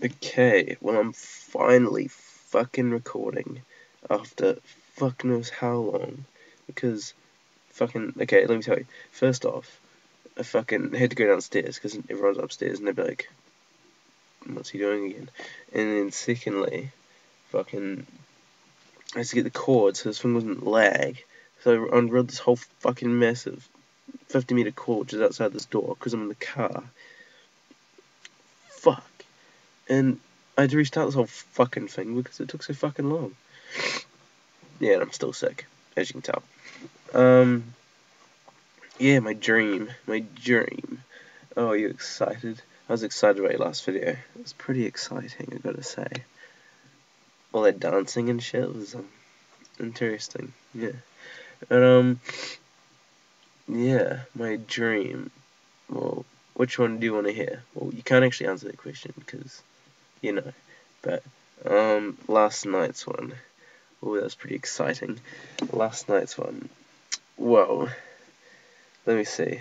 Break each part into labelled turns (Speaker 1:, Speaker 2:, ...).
Speaker 1: Okay, well I'm finally fucking recording after fuck knows how long, because okay, let me tell you, first off, I fucking had to go downstairs because everyone's upstairs and they'd be like, what's he doing again? And then secondly, fucking, I had to get the cord so this thing wasn't lag, so I unrolled this whole fucking massive 50-meter cord just outside this door because I'm in the car. Fuck. And I had to restart this whole fucking thing because it took so fucking long. Yeah, and I'm still sick, as you can tell. Yeah, my dream. Oh, are you excited? I was excited about your last video. It was pretty exciting, I gotta say. All that dancing and shit was, interesting. Yeah. And, yeah, my dream. Well, which one do you want to hear? Well, you can't actually answer that question, because, But, last night's one. Oh, that was pretty exciting. Last night's one. Whoa. Let me see.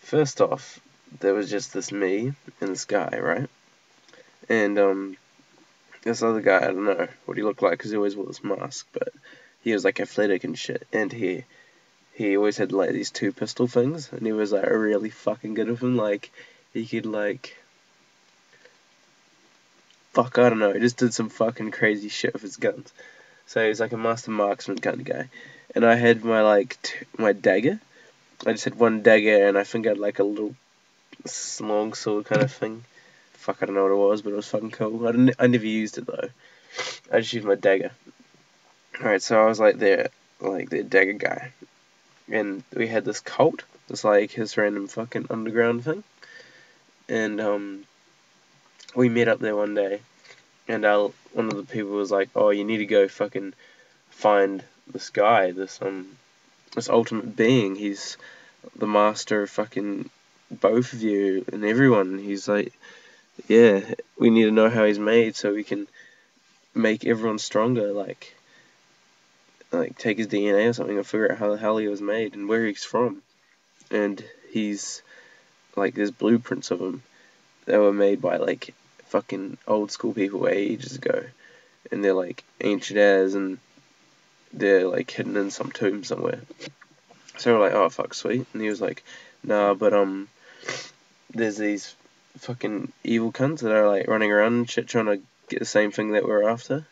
Speaker 1: First off, there was just me and this guy, right? And, this other guy, I don't know what he looked like because he always wore this mask, but he was like athletic and shit, and he always had like these two pistol things, and he was like really fucking good with them. Like, he could like, I don't know, he just did some fucking crazy shit with his guns. So he was like a master marksman kind of guy, and I had my dagger. I just had one dagger, and I think I had like a little long sword kind of thing. I don't know what it was, but it was fucking cool. I never used it though. I just used my dagger. Alright, so I was like the dagger guy, and we had this cult, this like his random fucking underground thing, and we met up there one day, and one of the people was like, "Oh, you need to go fucking find this guy, this ultimate being. He's the master of fucking both of you and everyone." He's like, "Yeah, we need to know how he's made so we can make everyone stronger, like take his DNA or something and figure out how the hell he was made and where he's from." And he's like, there's blueprints of him that were made by like fucking old school people ages ago, and they're like ancient as, and they're like hidden in some tomb somewhere. So we're like, oh fuck, sweet. And he was like, nah, but there's these fucking evil cunts that are like running around and shit trying to get the same thing that we're after.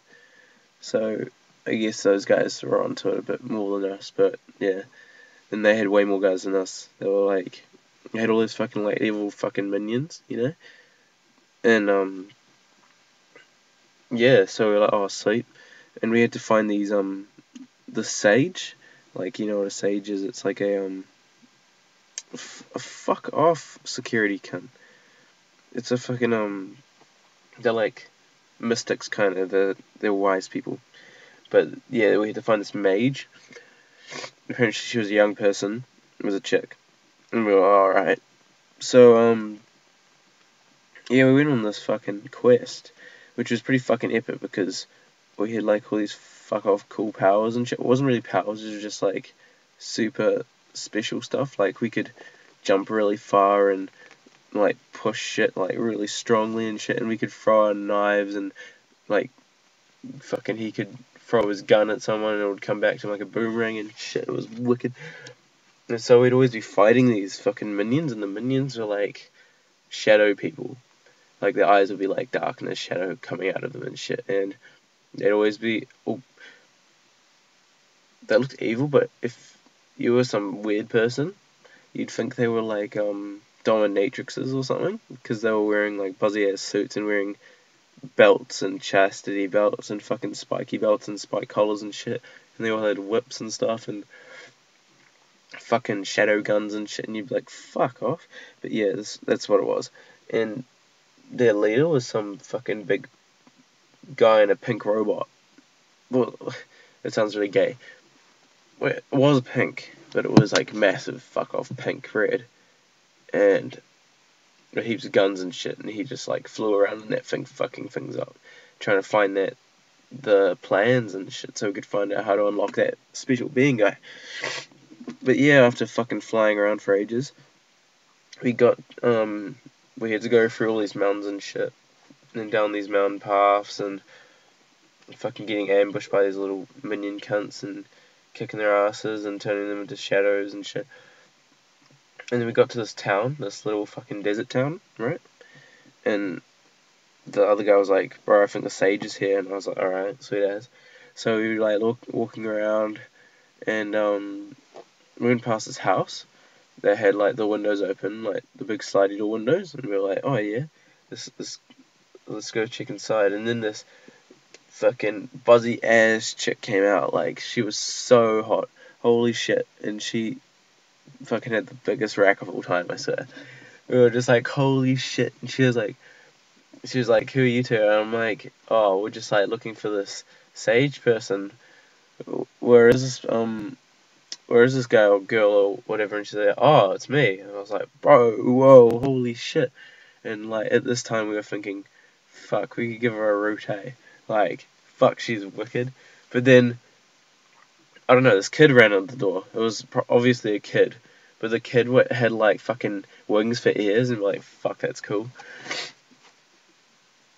Speaker 1: So I guess those guys were onto it a bit more than us, but yeah. And they had way more guys than us. They were like, they had all those fucking like evil fucking minions, And yeah, so we're like, oh sweet. And we had to find these the sage, like, you know what a sage is? It's like a fuck off security cunt. It's a fucking they're like mystics kind of. They're wise people. But yeah, we had to find this mage. Apparently she was a young person. It was a chick. And we were alright. So yeah, we went on this fucking quest, which was pretty fucking epic because we had like all these fuck off cool powers and shit. It wasn't really powers, it was just like super special stuff. Like, we could jump really far and like push shit like really strongly and shit, and we could throw our knives, and like fucking he could throw his gun at someone and it would come back to him like a boomerang and shit. It was wicked. And so we'd always be fighting these fucking minions, and the minions were like shadow people. Like, their eyes would be like darkness, shadow coming out of them and shit, and they'd always be, they looked evil, but if you were some weird person, you'd think they were like dominatrixes or something, because they were wearing like buzzy ass suits and wearing belts and chastity belts and fucking spiky belts and spike collars and shit, and they all had whips and stuff and fucking shadow guns and shit, and you'd be like, fuck off. But yeah, that's what it was. And their leader was some fucking big guy in a pink robot. Well, it sounds really gay. Well, it was pink, but it was like massive fuck off pink red, and heaps of guns and shit, and he just like flew around in that thing, fucking things up, trying to find the plans and shit so we could find out how to unlock that special being guy. But yeah, after fucking flying around for ages, we had to go through all these mountains and shit, and down these mountain paths and fucking getting ambushed by these little minion cunts and kicking their asses and turning them into shadows and shit. And then we got to this town, this little fucking desert town, right? And the other guy was like, bro, I think the sage is here. And I was like, alright, sweet as. So we were like walking around, and we went past this house that had like the windows open, like the big slidey door windows, and we were like, oh yeah, this let's go check inside. And then this fucking buzzy ass chick came out, like she was so hot, holy shit, and she fucking had the biggest rack of all time, I swear. We were just like, holy shit, and she was like, who are you two? And I'm like, oh, we're just like looking for this sage person. Where is this guy or girl or whatever? And she's like, oh, it's me. And I was like, bro, whoa, holy shit. And like at this time we were thinking, fuck, we could give her a route. Like, fuck, she's wicked. But then, I don't know, this kid ran out the door. It was obviously a kid. But the kid had like fucking wings for ears, and we're like, fuck, that's cool.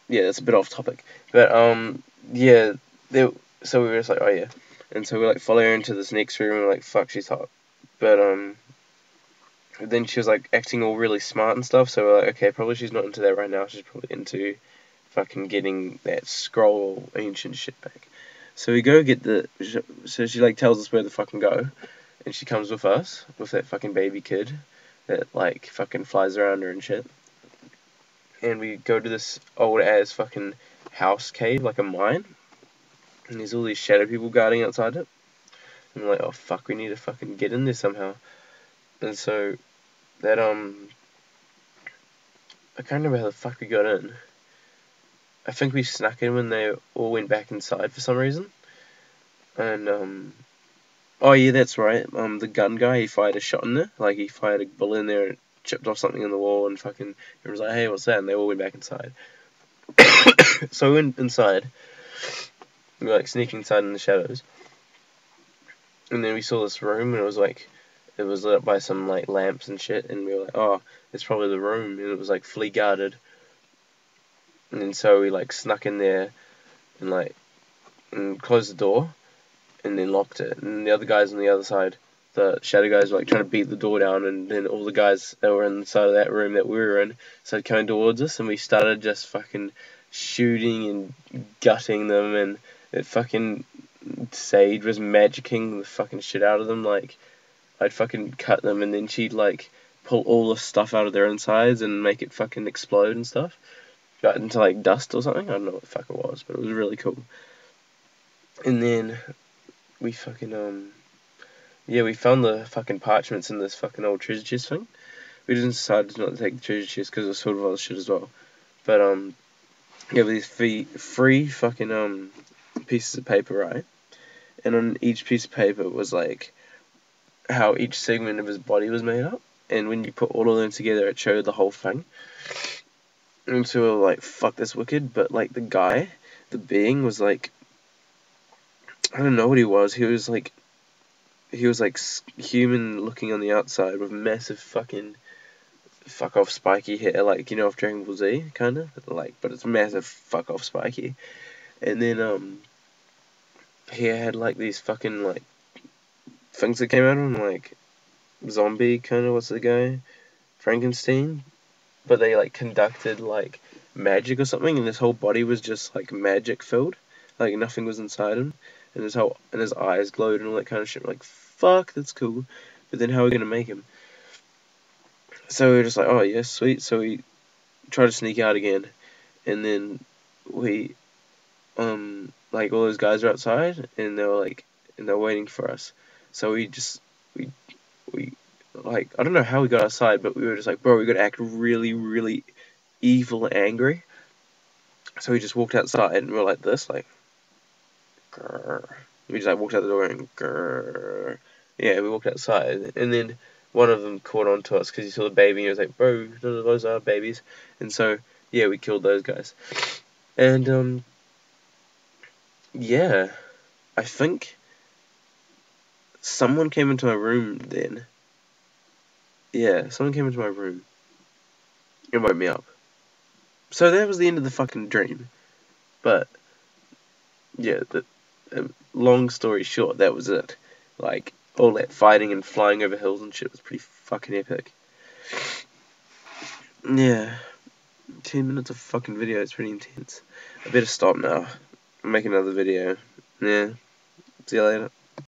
Speaker 1: Yeah, that's a bit off topic. But yeah, so we were just like, oh yeah. And so we like follow her into this next room, and we're like, fuck, she's hot. But then she was like acting all really smart and stuff, so we're like, okay, probably she's not into that right now, she's probably into fucking getting that scroll ancient shit back. So we go get so she like tells us where to fucking go, and she comes with us, with that fucking baby kid, that like fucking flies around her and shit. And we go to this old ass fucking house cave, like a mine, and there's all these shadow people guarding outside it. And we're like, oh fuck, we need to fucking get in there somehow. And so that I can't remember how the fuck we got in. I think we snuck in when they all went back inside for some reason. And oh yeah, that's right. The gun guy, he fired a shot in there. Like he fired a bullet in there and chipped off something in the wall, and fucking everyone was like, hey, what's that? And they all went back inside. So we went inside. We were like sneaking inside in the shadows. And then we saw this room, and it was lit up by some like lamps and shit, and we were like, oh, it's probably the room, and it was like fully guarded. And then so we like snuck in there and closed the door, and then locked it. And the other guys on the other side, the shadow guys, were like trying to beat the door down, and then all the guys that were inside of that room that we were in started coming towards us, and we started just fucking shooting and gutting them, and it fucking Sage was magicking the fucking shit out of them. Like I'd fucking cut them, and then she'd like pull all the stuff out of their insides and make it fucking explode and stuff. Got into like dust or something. I don't know what the fuck it was, but it was really cool. And then we fucking yeah, we found the fucking parchments in this fucking old treasure chest thing. We just decided not to take the treasure chest because it was full of other shit as well. But yeah, with these free fucking pieces of paper, right? And on each piece of paper was like how each segment of his body was made up, and when you put all of them together, it showed the whole thing. And so we were like, fuck, that's wicked. But like the guy, the being, was like, I don't know what he was. He was like human looking on the outside with massive fucking fuck off spiky hair, like, you know, of Dragon Ball Z, kind of, like, but it's massive fuck off spiky. And then he had like these fucking like things that came out of him, like zombie kind of, what's the guy, Frankenstein, but they like conducted like magic or something, and his whole body was just like magic filled, like nothing was inside him, and his eyes glowed and all that kind of shit. Like, fuck, that's cool. But then how are we gonna make him? So we were just like, oh yeah, sweet. So we tried to sneak out again, and then we like all those guys are outside, and they're waiting for us. So we like, I don't know how we got outside, but we were just like, bro, we gotta act really, really evil and angry. So we just walked outside, and we were like this, like, grrr. We just like walked out the door and grrr. Yeah, we walked outside, and then one of them caught on to us because he saw the baby, and he was like, bro, none of those are babies. And so yeah, we killed those guys. And yeah, I think someone came into my room then. Yeah, someone came into my room and woke me up. So that was the end of the fucking dream. But yeah, long story short, that was it. Like, all that fighting and flying over hills and shit was pretty fucking epic. Yeah, 10 minutes of fucking video is pretty intense. I better stop now. Make another video. Yeah, see you later.